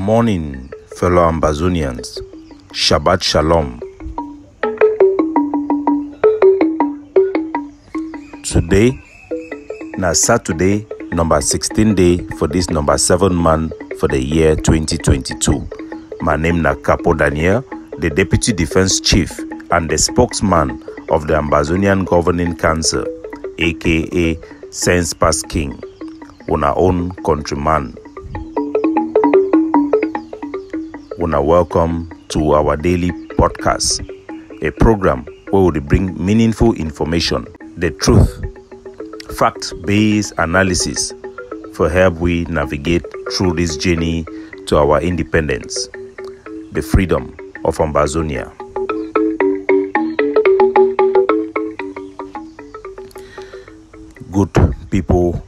morning, fellow Ambazonians. Shabbat Shalom. Today, na Saturday, number 16 day for this number 7 month for the year 2022. My name na Capo Daniel, the Deputy Defense Chief and the spokesman of the Ambazonian Governing Council, aka Sense Pass King, una own countryman. Una welcome to our daily podcast, a program where we bring meaningful information, the truth, fact-based analysis for help we navigate through this journey to our independence, the freedom of Ambazonia. Good people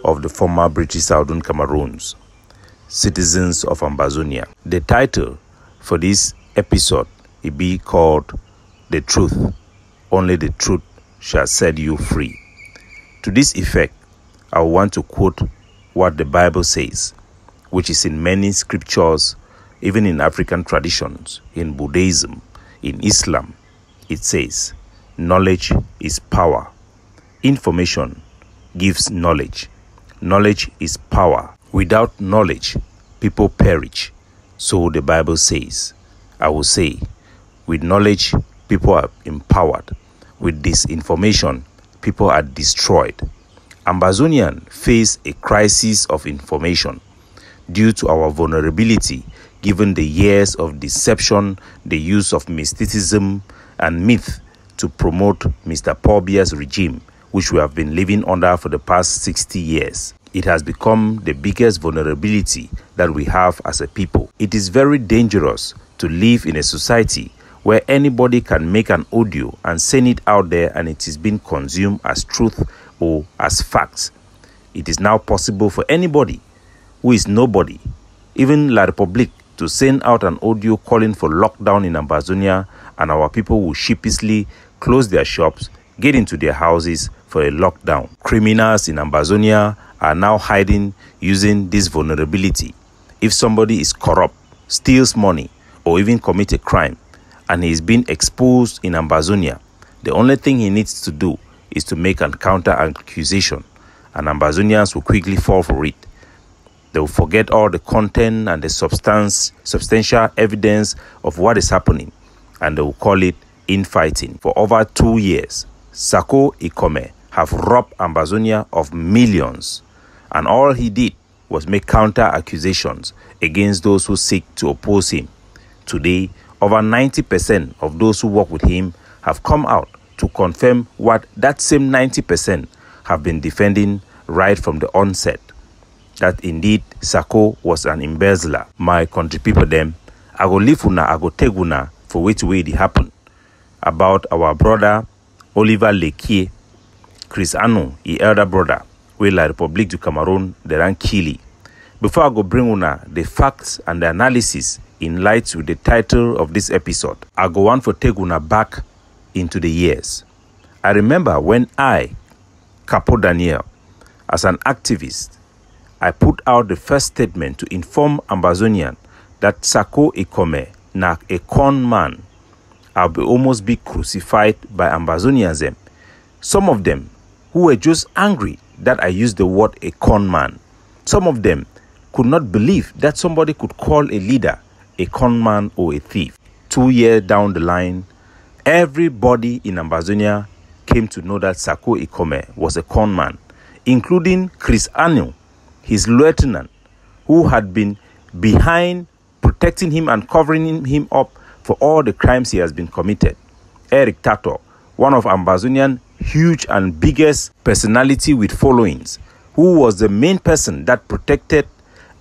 of the former British Southern Cameroons, citizens of Ambazonia. The title for this episode will be called The Truth. Only the truth shall set you free. To this effect, I want to quote what the Bible says, which is in many scriptures, even in African traditions, in Buddhism, in Islam. It says, knowledge is power. Information gives knowledge. Knowledge is power. Without knowledge, people perish. So the Bible says. I will say, with knowledge, people are empowered. With disinformation, people are destroyed. Ambazonians face a crisis of information due to our vulnerability given the years of deception, the use of mysticism and myth to promote Mr. Paul Biya's regime, which we have been living under for the past 60 years. It has become the biggest vulnerability that we have as a people. It is very dangerous to live in a society where anybody can make an audio and send it out there and it is being consumed as truth or as facts. It is now possible for anybody who is nobody, even La Republique, to send out an audio calling for lockdown in Ambazonia, and our people will sheepishly close their shops, get into their houses for a lockdown. Criminals in Ambazonia are now hiding using this vulnerability. If somebody is corrupt, steals money, or even commit a crime, and he is being exposed in Ambazonia, the only thing he needs to do is to make a counter accusation, and Ambazonians will quickly fall for it. They will forget all the content and the substantial evidence of what is happening, and they will call it infighting. For over 2 years, Sako Ikome have robbed Ambazonia of millions, and all he did was make counter accusations against those who seek to oppose him. Today, over 90% of those who work with him have come out to confirm what that same 90% have been defending right from the onset, that indeed Sako was an embezzler. My country people them, I go leave una, I go take una for which way it happened. About our brother Oliver Lekie, Chris Anu, his elder brother, where La Republique du Cameroon, they ran Kili. Before I go bring una the facts and the analysis in light with the title of this episode, I go on for take una back into the years. I remember when I, Capo Daniel, as an activist, I put out the first statement to inform Ambazonian that Sako Ikome, na a con man, I will almost be crucified by Ambazonians. Some of them who were just angry that I used the word a con man. Some of them could not believe that somebody could call a leader a con man or a thief. 2 years down the line, everybody in Ambazonia came to know that Sako Ikome was a con man, including Chris Anu, his lieutenant, who had been behind protecting him and covering him up for all the crimes he has been committed. Eric Tato, one of Ambazonian huge and biggest personality with followings, who was the main person that protected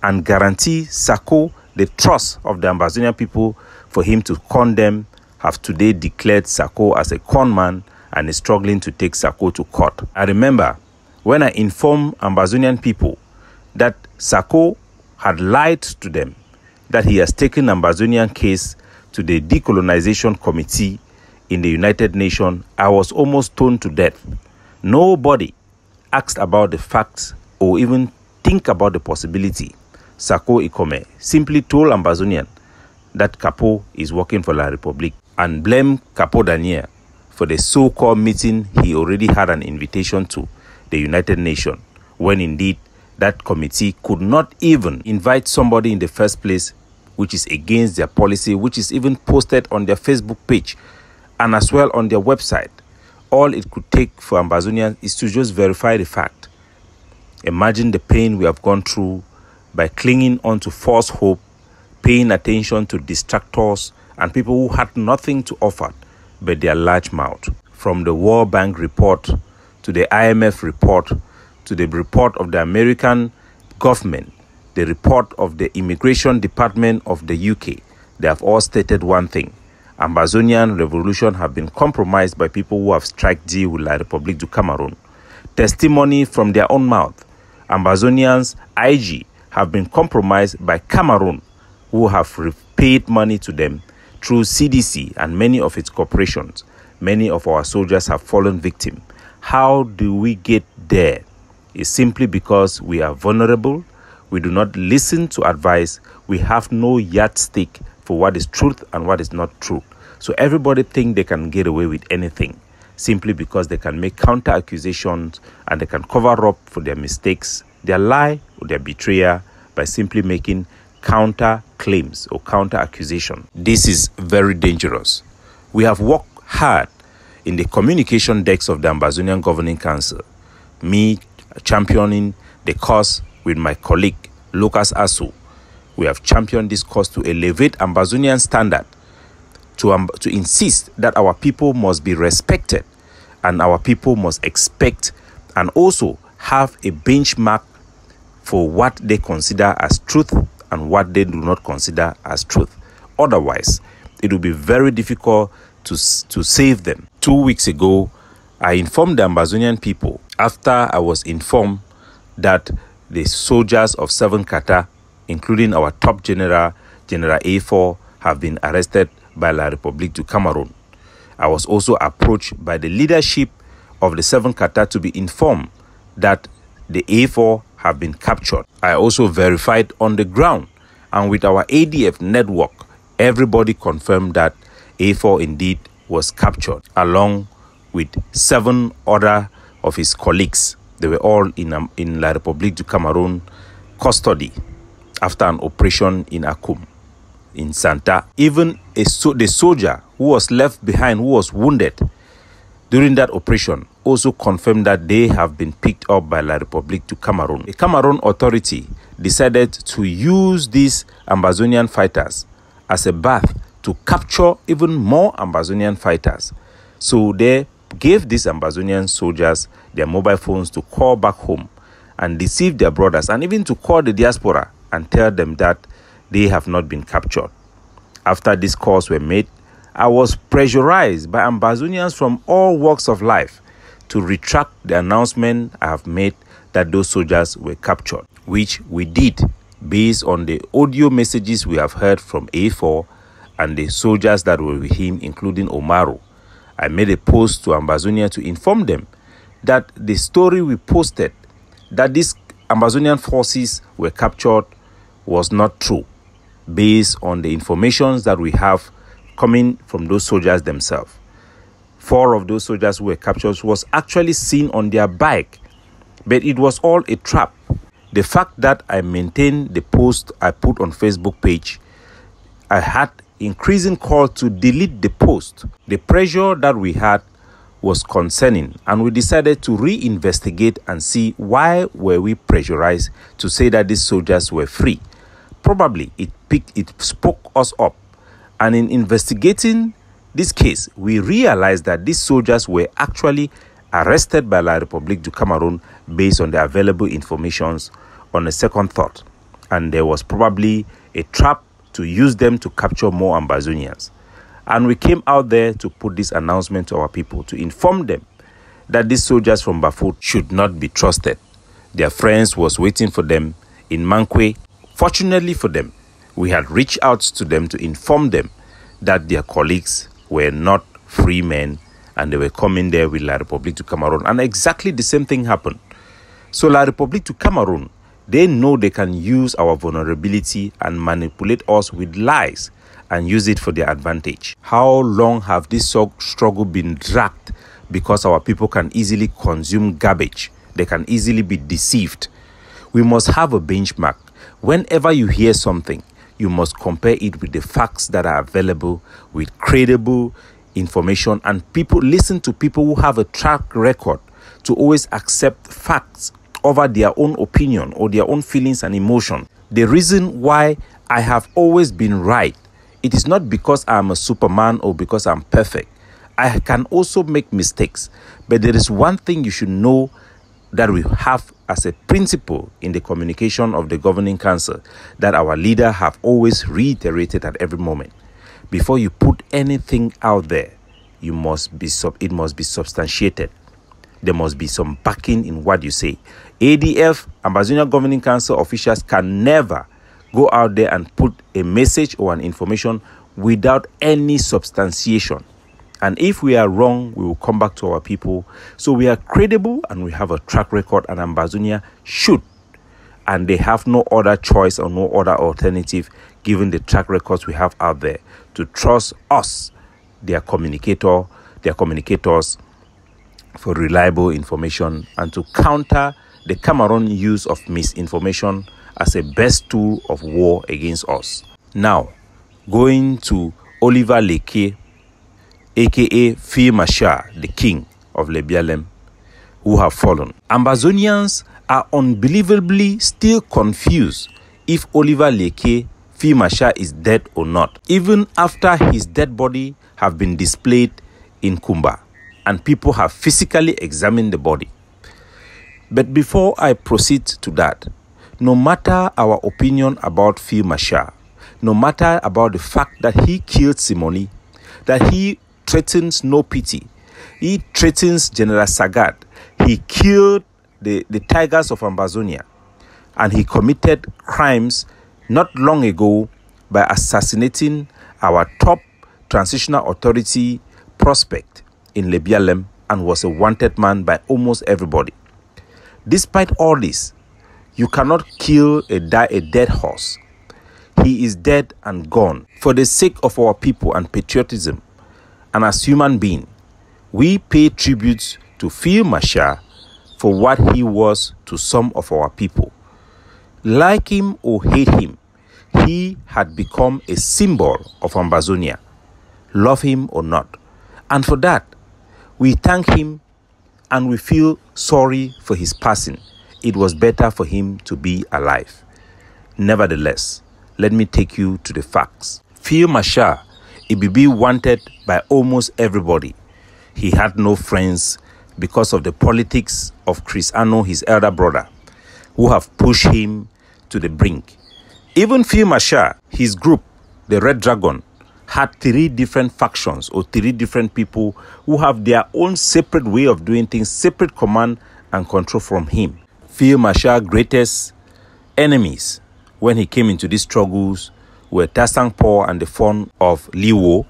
and guaranteed Sako the trust of the Ambazonian people for him to con them, have today declared Sako as a con man and is struggling to take Sako to court. I remember when I informed Ambazonian people that Sako had lied to them, that he has taken Ambazonian case to the Decolonization Committee in the United Nations, I was almost stoned to death. Nobody asked about the facts or even think about the possibility Sako Ikome, simply told Ambazonian that Capo is working for La Republique and blamed Capo Daniel for the so-called meeting he already had an invitation to the United Nations, when indeed that committee could not even invite somebody in the first place, which is against their policy, which is even posted on their Facebook page and as well on their website. All it could take for Ambazonians is to just verify the fact. Imagine the pain we have gone through by clinging on to false hope, paying attention to distractors and people who had nothing to offer but their large mouth. From the World Bank report to the IMF report to the report of the American government, the report of the Immigration Department of the UK, they have all stated one thing: Ambazonian revolution have been compromised by people who have struck deal with La Republique du Cameroon. Testimony from their own mouth: Ambazonians' IG have been compromised by Cameroon, who have repaid money to them through CDC and many of its corporations. Many of our soldiers have fallen victim. How do we get there? It's simply because we are vulnerable. We do not listen to advice. We have no yardstick for what is truth and what is not truth. So everybody think they can get away with anything simply because they can make counter accusations and they can cover up for their mistakes, their lie or their betrayal by simply making counter claims or counter accusation. This is very dangerous. We have worked hard in the communication decks of the Ambazonian Governing Council, me championing the cause with my colleague Lucas Asu. We have championed this cause to elevate Ambazonian standard, to insist that our people must be respected and our people must expect and also have a benchmark for what they consider as truth and what they do not consider as truth. Otherwise, it will be very difficult to save them. 2 weeks ago, I informed the Ambazonian people after I was informed that the soldiers of 7 Kata, including our top general, General A4, have been arrested by La Republique du Cameroon. I was also approached by the leadership of the 7 Kata to be informed that the A4 have been captured. I also verified on the ground, and with our ADF network, everybody confirmed that A4 indeed was captured, along with 7 other of his colleagues. They were all in La Republique du Cameroon custody after an operation in Akum, in Santa. Even the soldier who was left behind, who was wounded during that operation, also confirmed that they have been picked up by La Republique du Cameroon. The Cameroon authority decided to use these Ambazonian fighters as a bath to capture even more Ambazonian fighters. So they gave these Ambazonian soldiers their mobile phones to call back home and deceive their brothers, and even to call the diaspora and tell them that they have not been captured. After these calls were made, I was pressurized by Ambazonians from all walks of life to retract the announcement I have made that those soldiers were captured, which we did based on the audio messages we have heard from A4 and the soldiers that were with him, including Omaru. I made a post to Ambazonia to inform them that the story we posted, that these Ambazonian forces were captured, was not true, based on the information that we have coming from those soldiers themselves. 4 of those soldiers who were captured was actually seen on their bike, but it was all a trap. The fact that I maintained the post I put on Facebook page, I had increasing call to delete the post. The pressure that we had was concerning, and we decided to reinvestigate and see why were we pressurized to say that these soldiers were free. Probably it spoke us up, and in investigating this case, we realized that these soldiers were actually arrested by La Republique du Cameroon based on the available informations on a second thought, and there was probably a trap to use them to capture more Ambazonians. And we came out there to put this announcement to our people, to inform them that these soldiers from Bafut should not be trusted. Their friends was waiting for them in Mankwe. Fortunately for them, we had reached out to them to inform them that their colleagues were not free men and they were coming there with La Republique du Cameroon. And exactly the same thing happened. So La Republique du Cameroon They know they can use our vulnerability and manipulate us with lies and use it for their advantage. How long have this struggle been dragged? Because our people can easily consume garbage. They can easily be deceived. We must have a benchmark. Whenever you hear something, you must compare it with the facts that are available, with credible information, and people listen to people who have a track record to always accept facts over their own opinion or their own feelings and emotion. The reason why I have always been right, it is not because I'm a superman or because I'm perfect. I can also make mistakes, but there is one thing you should know that we have as a principle in the communication of the governing council that our leader have always reiterated at every moment. Before you put anything out there, it must be substantiated. There must be some backing in what you say. ADF, Ambazonia Governing Council officials can never go out there and put a message or an information without any substantiation. And if we are wrong, we will come back to our people. So we are credible and we have a track record, and Ambazonia should. And they have no other choice or no other alternative, given the track records we have out there, to trust us, their communicators, for reliable information and to counter the Cameroon use of misinformation as a best tool of war against us. Now, going to Oliver Leke, aka Fir Machar, the king of Lebialem, who have fallen. Ambazonians are unbelievably still confused if Oliver Leke, Fir Machar, is dead or not, even after his dead body have been displayed in Kumba and people have physically examined the body. But before I proceed to that, no matter our opinion about Fir Machar, no matter about the fact that he killed Simoni, that he threatens no pity, he threatens General Sagat, he killed the tigers of Ambazonia, and he committed crimes not long ago by assassinating our top transitional authority prospect in Lebialem and was a wanted man by almost everybody. Despite all this, you cannot kill a dead horse. He is dead and gone. For the sake of our people and patriotism, and as human being, we pay tribute to Fir Machar for what he was to some of our people. Like him or hate him, he had become a symbol of Ambazonia, love him or not. And for that, we thank him and we feel sorry for his passing. It was better for him to be alive. Nevertheless, let me take you to the facts. Fir Machar, Ibibi wanted by almost everybody. He had no friends because of the politics of Chris Ano, his elder brother, who have pushed him to the brink. Even Fir Machar, his group, the Red Dragon, had 3 different factions or 3 different people who have their own separate way of doing things, separate command and control from him. Fir Machar's greatest enemies when he came into these struggles were Tasang Paul and the Fon of Liwo.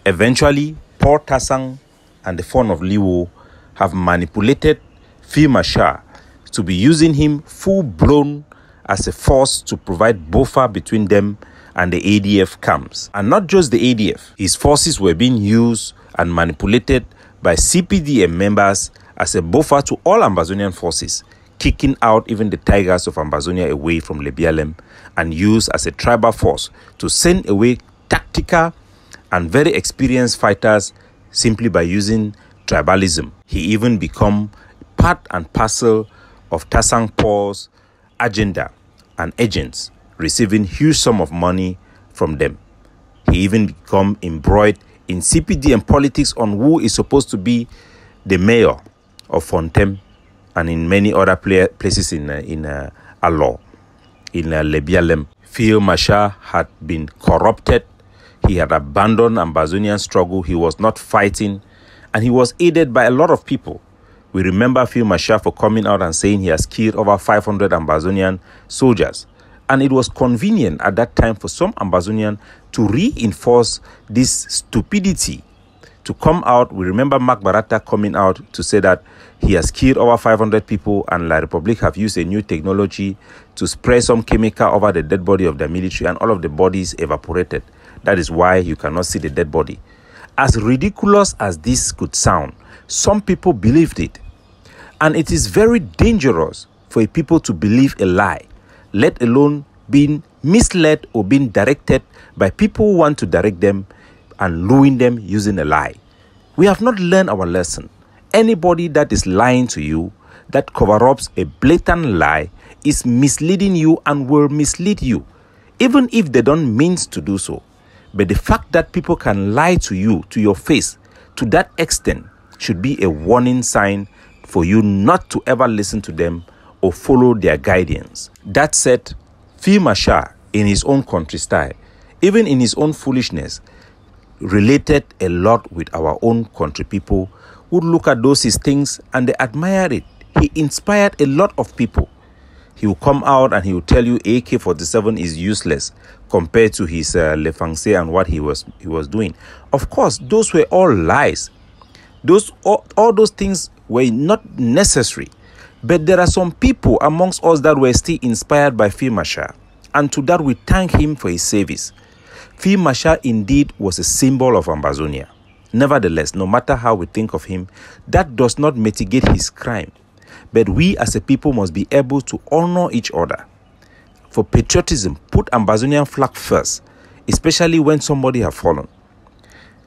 Eventually, Paul Tasang and the Fon of Liwo have manipulated Fir Machar to be using him full-blown as a force to provide buffer between them and the ADF camps. And not just the ADF. His forces were being used and manipulated by CPDM members as a buffer to all Ambazonian forces, kicking out even the tigers of Ambazonia away from Lebialem and used as a tribal force to send away tactical and very experienced fighters simply by using tribalism. He even become part and parcel of Tasang Paul's agenda and agents, receiving huge sum of money from them. He even become embroiled in CPD politics on who is supposed to be the mayor of Fontem and in many other places in Alor, in Lebialem. Fir Machar had been corrupted. He had abandoned Ambazonian struggle. He was not fighting, and he was aided by a lot of people. We remember Fir Machar for coming out and saying he has killed over 500 Ambazonian soldiers. And it was convenient at that time for some Ambazonian to reinforce this stupidity to come out. We remember Mark Barata coming out to say that he has killed over 500 people and La Republic have used a new technology to spray some chemical over the dead body of the military and all of the bodies evaporated. That is why you cannot see the dead body. As ridiculous as this could sound, some people believed it. And it is very dangerous for people to believe a lie, let alone being misled or being directed by people who want to direct them and ruin them using a lie. We have not learned our lesson. Anybody that is lying to you, that cover-ups a blatant lie, is misleading you and will mislead you, even if they don't mean to do so. But the fact that people can lie to you, to your face, to that extent, should be a warning sign for you not to ever listen to them or follow their guidance. That said, Field Marshal, in his own country style, even in his own foolishness, related a lot with our own country people, would look at those his things and they admire it. He inspired a lot of people. He will come out and he will tell you AK-47 is useless compared to his Le Français and what he was doing. Of course, those were all lies. All those things were not necessary. But there are some people amongst us that were still inspired by Field Marshal. And to that we thank him for his service. Field Marshal indeed was a symbol of Ambazonia. Nevertheless, no matter how we think of him, that does not mitigate his crime. But we as a people must be able to honor each other. For patriotism, put Ambazonian flag first, especially when somebody has fallen.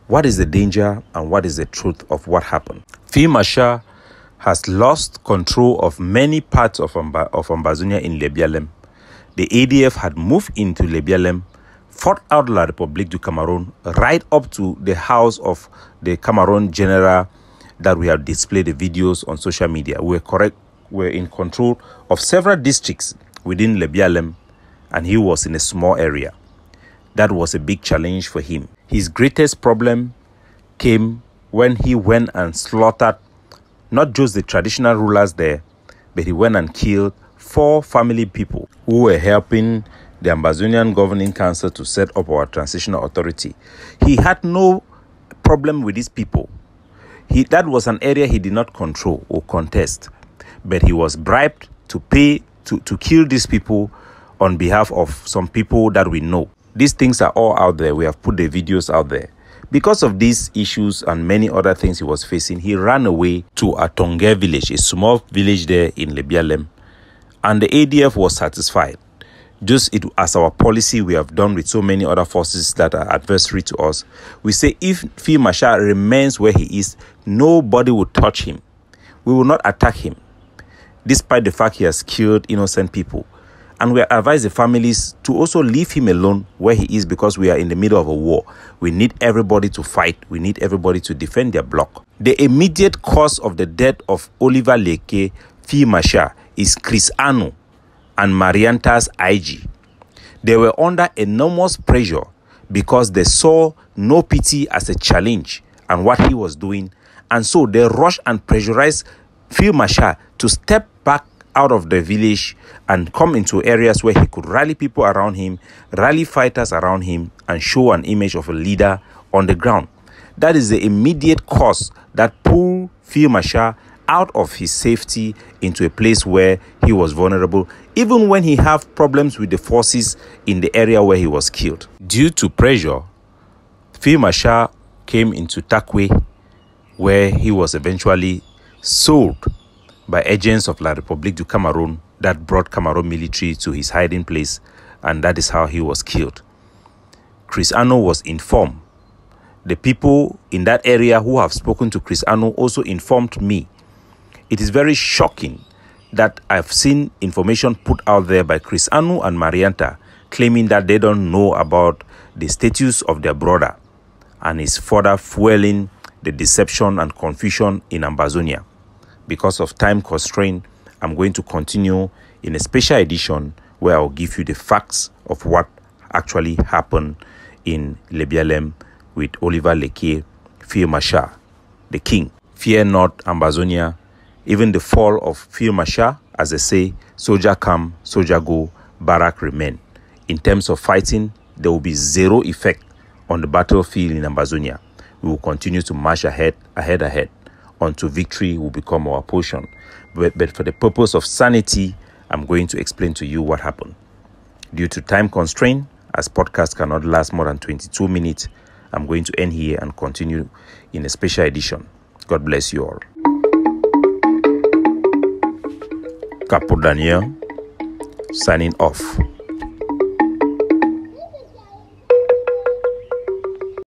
What is the danger and what is the truth of what happened? Field Marshal has lost control of many parts of Ambazonia in Lebialem. The ADF had moved into Lebialem, fought out La République du Cameroon, right up to the house of the Cameroon general that we have displayed the videos on social media. We're in control of several districts within Lebialem, and he was in a small area. That was a big challenge for him. His greatest problem came when he went and slaughtered not just the traditional rulers there, but he went and killed 4 family people who were helping the Ambazonian Governing Council to set up our transitional authority. He had no problem with these people. That was an area he did not control or contest, but he was bribed to pay to kill these people on behalf of some people that we know. These things are all out there. We have put the videos out there. Because of these issues and many other things he was facing, he ran away to a Tongue village, a small village there in Lebialem, and the ADF was satisfied. Just as our policy we have done with so many other forces that are adversary to us. We say if Field Marshal remains where he is, nobody will touch him. We will not attack him, despite the fact he has killed innocent people. And we advise the families to also leave him alone where he is, because we are in the middle of a war. We need everybody to fight. We need everybody to defend their block. The immediate cause of the death of Oliver Leke, Field Marshal, is Chris Anu and Marianta's IG. They were under enormous pressure because they saw no pity as a challenge and what he was doing. And so they rushed and pressurized Field Marshal to step back out of the village and come into areas where he could rally people around him, rally fighters around him, and show an image of a leader on the ground. That is the immediate cause that pulled Field Marshal out of his safety into a place where he was vulnerable, even when he had problems with the forces in the area where he was killed. Due to pressure, Field Marshal came into Takwe, where he was eventually sold by agents of La République du Cameroon that brought Cameroon military to his hiding place, and that is how he was killed. Chris Anu was informed. The people in that area who have spoken to Chris Anu also informed me. It is very shocking that I've seen information put out there by Chris Anu and Marianta claiming that they don't know about the status of their brother, and is further fueling the deception and confusion in Ambazonia. Because of time constraint, I'm going to continue in a special edition where I'll give you the facts of what actually happened in Lebialem with Oliver Leke, Field Marshal, the king. Fear not, Ambazonia. Even the fall of Field Marshal, as they say, soldier come, soldier go, barrack remain. In terms of fighting, there will be zero effect on the battlefield in Ambazonia. We will continue to march ahead, until victory will become our portion. But for the purpose of sanity, I'm going to explain to you what happened. Due to time constraint, as podcast cannot last more than 22 minutes, I'm going to end here and continue in a special edition. God bless you all. Capo Daniel, signing off.